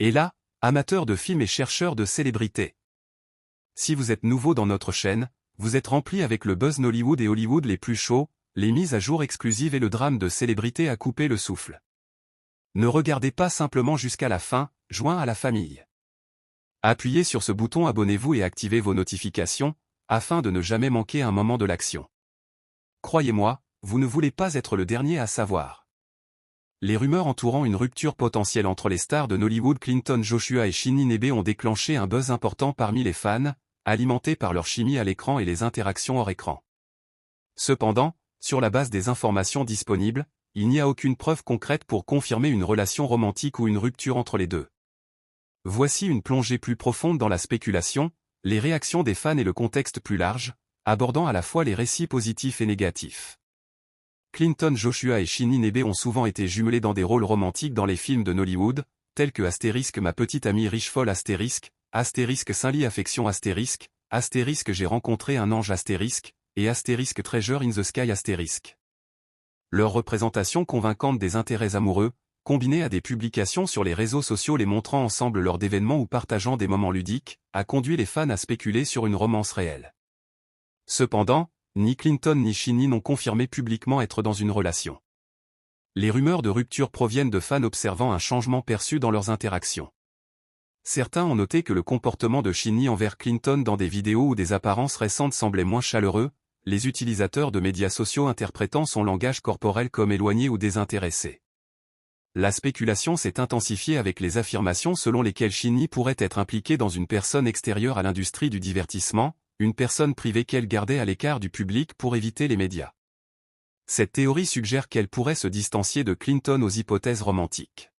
Et là, amateurs de films et chercheurs de célébrités. Si vous êtes nouveau dans notre chaîne, vous êtes rempli avec le buzz Nollywood et Hollywood les plus chauds, les mises à jour exclusives et le drame de célébrités à couper le souffle. Ne regardez pas simplement jusqu'à la fin, joint à la famille. Appuyez sur ce bouton abonnez-vous et activez vos notifications, afin de ne jamais manquer un moment de l'action. Croyez-moi, vous ne voulez pas être le dernier à savoir. Les rumeurs entourant une rupture potentielle entre les stars de Nollywood Clinton Joshua et Shinny Nebe ont déclenché un buzz important parmi les fans, alimenté par leur chimie à l'écran et les interactions hors écran. Cependant, sur la base des informations disponibles, il n'y a aucune preuve concrète pour confirmer une relation romantique ou une rupture entre les deux. Voici une plongée plus profonde dans la spéculation, les réactions des fans et le contexte plus large, abordant à la fois les récits positifs et négatifs. Clinton Joshua et Shinny Nebe ont souvent été jumelés dans des rôles romantiques dans les films de Nollywood, tels que Astérisque ma petite amie riche folle Astérisque, Astérisque Saint-Lit affection Astérisque, Astérisque j'ai rencontré un ange Astérisque, et Astérisque Treasure in the Sky Astérisque. Leur représentation convaincante des intérêts amoureux, combinée à des publications sur les réseaux sociaux les montrant ensemble lors d'événements ou partageant des moments ludiques, a conduit les fans à spéculer sur une romance réelle. Cependant, ni Clinton ni Shinny n'ont confirmé publiquement être dans une relation. Les rumeurs de rupture proviennent de fans observant un changement perçu dans leurs interactions. Certains ont noté que le comportement de Shinny envers Clinton dans des vidéos ou des apparences récentes semblait moins chaleureux, les utilisateurs de médias sociaux interprétant son langage corporel comme éloigné ou désintéressé. La spéculation s'est intensifiée avec les affirmations selon lesquelles Shinny pourrait être impliquée dans une personne extérieure à l'industrie du divertissement, une personne privée qu'elle gardait à l'écart du public pour éviter les médias. Cette théorie suggère qu'elle pourrait se distancier de Clinton aux hypothèses romantiques.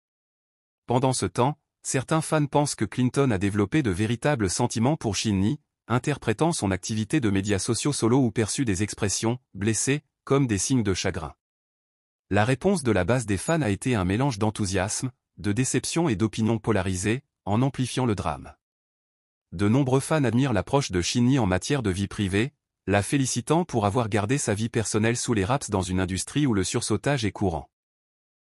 Pendant ce temps, certains fans pensent que Clinton a développé de véritables sentiments pour Shinny, interprétant son activité de médias sociaux solo ou perçu des expressions « blessées » comme des signes de chagrin. La réponse de la base des fans a été un mélange d'enthousiasme, de déception et d'opinions polarisées, en amplifiant le drame. De nombreux fans admirent l'approche de Shinny en matière de vie privée, la félicitant pour avoir gardé sa vie personnelle sous les wraps dans une industrie où le sursautage est courant.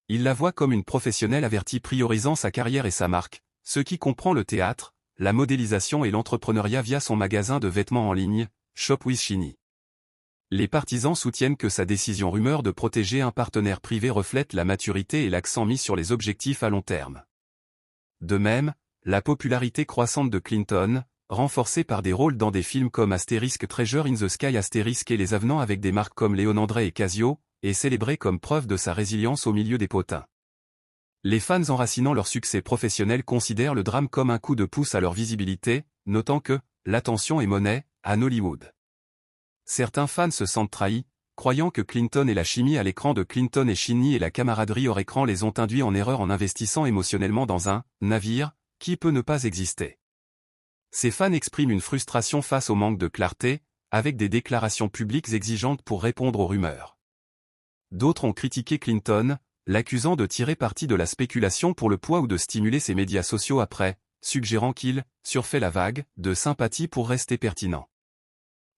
Ils la voient comme une professionnelle avertie priorisant sa carrière et sa marque, ce qui comprend le théâtre, la modélisation et l'entrepreneuriat via son magasin de vêtements en ligne, Shop with Shinny. Les partisans soutiennent que sa décision rumeur de protéger un partenaire privé reflète la maturité et l'accent mis sur les objectifs à long terme. De même, la popularité croissante de Clinton, renforcée par des rôles dans des films comme Astérisque Treasure in the Sky Astérisque et les avenants avec des marques comme Léon André et Casio, est célébrée comme preuve de sa résilience au milieu des potins. Les fans enracinant leur succès professionnel considèrent le drame comme un coup de pouce à leur visibilité, notant que « l'attention est monnaie » à Nollywood. Certains fans se sentent trahis, croyant que Clinton et la chimie à l'écran de Clinton et Shinny et la camaraderie hors écran les ont induits en erreur en investissant émotionnellement dans un « navire » qui peut ne pas exister. Ces fans expriment une frustration face au manque de clarté, avec des déclarations publiques exigeantes pour répondre aux rumeurs. D'autres ont critiqué Clinton, l'accusant de tirer parti de la spéculation pour le poids ou de stimuler ses médias sociaux après, suggérant qu'il « surfait la vague » de sympathie pour rester pertinent.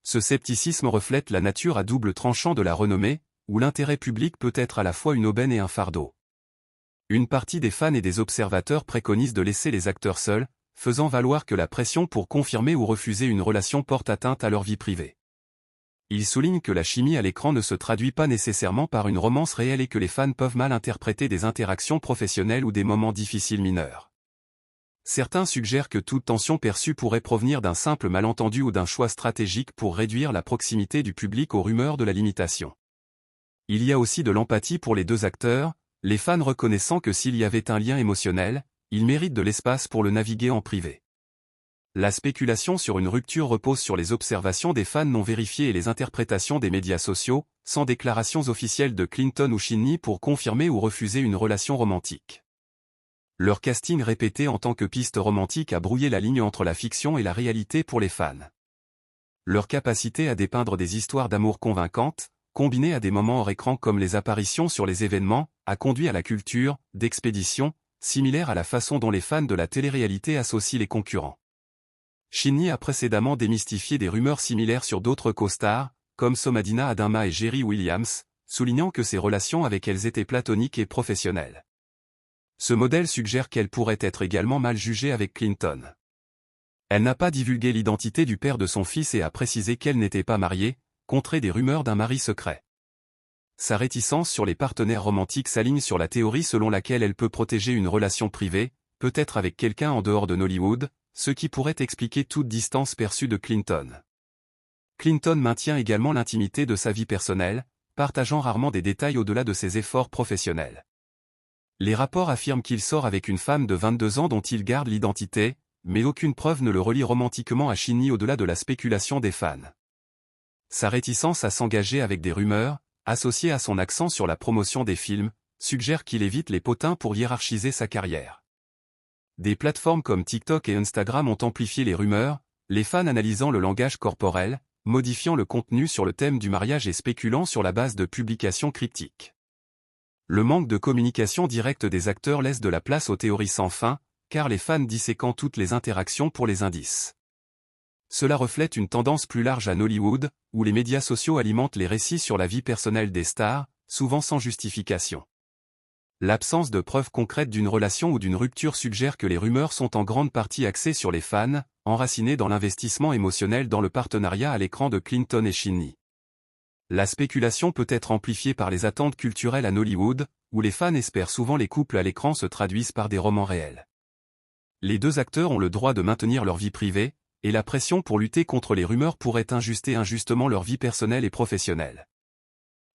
Ce scepticisme reflète la nature à double tranchant de la renommée, où l'intérêt public peut être à la fois une aubaine et un fardeau. Une partie des fans et des observateurs préconise de laisser les acteurs seuls, faisant valoir que la pression pour confirmer ou refuser une relation porte atteinte à leur vie privée. Ils soulignent que la chimie à l'écran ne se traduit pas nécessairement par une romance réelle et que les fans peuvent mal interpréter des interactions professionnelles ou des moments difficiles mineurs. Certains suggèrent que toute tension perçue pourrait provenir d'un simple malentendu ou d'un choix stratégique pour réduire la proximité du public aux rumeurs de la limitation. Il y a aussi de l'empathie pour les deux acteurs, les fans reconnaissant que s'il y avait un lien émotionnel, ils méritent de l'espace pour le naviguer en privé. La spéculation sur une rupture repose sur les observations des fans non vérifiées et les interprétations des médias sociaux, sans déclarations officielles de Clinton ou Shinny pour confirmer ou refuser une relation romantique. Leur casting répété en tant que piste romantique a brouillé la ligne entre la fiction et la réalité pour les fans. Leur capacité à dépeindre des histoires d'amour convaincantes, combinée à des moments hors écran comme les apparitions sur les événements, a conduit à la culture d'expédition, similaire à la façon dont les fans de la télé-réalité associent les concurrents. Shinny a précédemment démystifié des rumeurs similaires sur d'autres co-stars, comme Somadina Adinma et Jerry Williams, soulignant que ses relations avec elles étaient platoniques et professionnelles. Ce modèle suggère qu'elle pourrait être également mal jugée avec Clinton. Elle n'a pas divulgué l'identité du père de son fils et a précisé qu'elle n'était pas mariée, contrée des rumeurs d'un mari secret. Sa réticence sur les partenaires romantiques s'aligne sur la théorie selon laquelle elle peut protéger une relation privée, peut-être avec quelqu'un en dehors de Nollywood, ce qui pourrait expliquer toute distance perçue de Clinton. Clinton maintient également l'intimité de sa vie personnelle, partageant rarement des détails au-delà de ses efforts professionnels. Les rapports affirment qu'il sort avec une femme de 22 ans dont il garde l'identité, mais aucune preuve ne le relie romantiquement à Shinnie au-delà de la spéculation des fans. Sa réticence à s'engager avec des rumeurs, associée à son accent sur la promotion des films, suggère qu'il évite les potins pour hiérarchiser sa carrière. Des plateformes comme TikTok et Instagram ont amplifié les rumeurs, les fans analysant le langage corporel, modifiant le contenu sur le thème du mariage et spéculant sur la base de publications cryptiques. Le manque de communication directe des acteurs laisse de la place aux théories sans fin, car les fans disséquant toutes les interactions pour les indices. Cela reflète une tendance plus large à Nollywood, où les médias sociaux alimentent les récits sur la vie personnelle des stars, souvent sans justification. L'absence de preuves concrètes d'une relation ou d'une rupture suggère que les rumeurs sont en grande partie axées sur les fans, enracinés dans l'investissement émotionnel dans le partenariat à l'écran de Clinton et Shinnie. La spéculation peut être amplifiée par les attentes culturelles à Nollywood, où les fans espèrent souvent les couples à l'écran se traduisent par des romans réels. Les deux acteurs ont le droit de maintenir leur vie privée, et la pression pour lutter contre les rumeurs pourrait injuster injustement leur vie personnelle et professionnelle.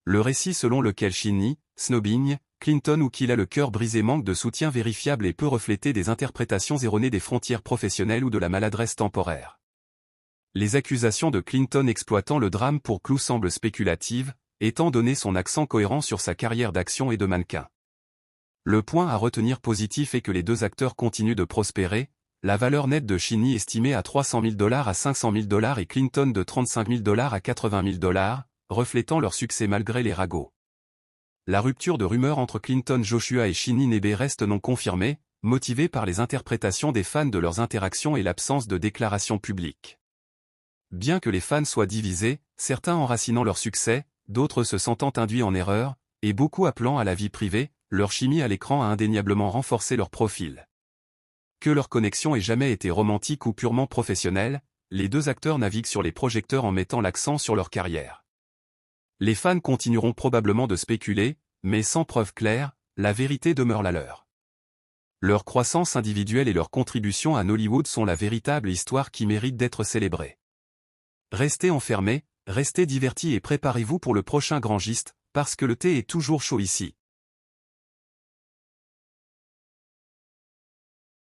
Le récit selon lequel Shinnie, snobbing, Clinton ou qu'il a le cœur brisé manque de soutien vérifiable et peut refléter des interprétations erronées des frontières professionnelles ou de la maladresse temporaire. Les accusations de Clinton exploitant le drame pour clou semblent spéculatives, étant donné son accent cohérent sur sa carrière d'action et de mannequin. Le point à retenir positif est que les deux acteurs continuent de prospérer, la valeur nette de Shinnie estimée à $300 000 à $500 000 et Clinton de $35 000 à $80 000, reflétant leur succès malgré les ragots. La rupture de rumeurs entre Clinton Joshua et Shinnie Nebe reste non confirmée, motivée par les interprétations des fans de leurs interactions et l'absence de déclarations publiques. Bien que les fans soient divisés, certains enracinant leur succès, d'autres se sentant induits en erreur, et beaucoup appelant à la vie privée, leur chimie à l'écran a indéniablement renforcé leur profil. Que leur connexion ait jamais été romantique ou purement professionnelle, les deux acteurs naviguent sur les projecteurs en mettant l'accent sur leur carrière. Les fans continueront probablement de spéculer, mais sans preuve claire, la vérité demeure la leur. Leur croissance individuelle et leur contribution à Nollywood sont la véritable histoire qui mérite d'être célébrée. Restez enfermés, restez divertis et préparez-vous pour le prochain grand giste, parce que le thé est toujours chaud ici.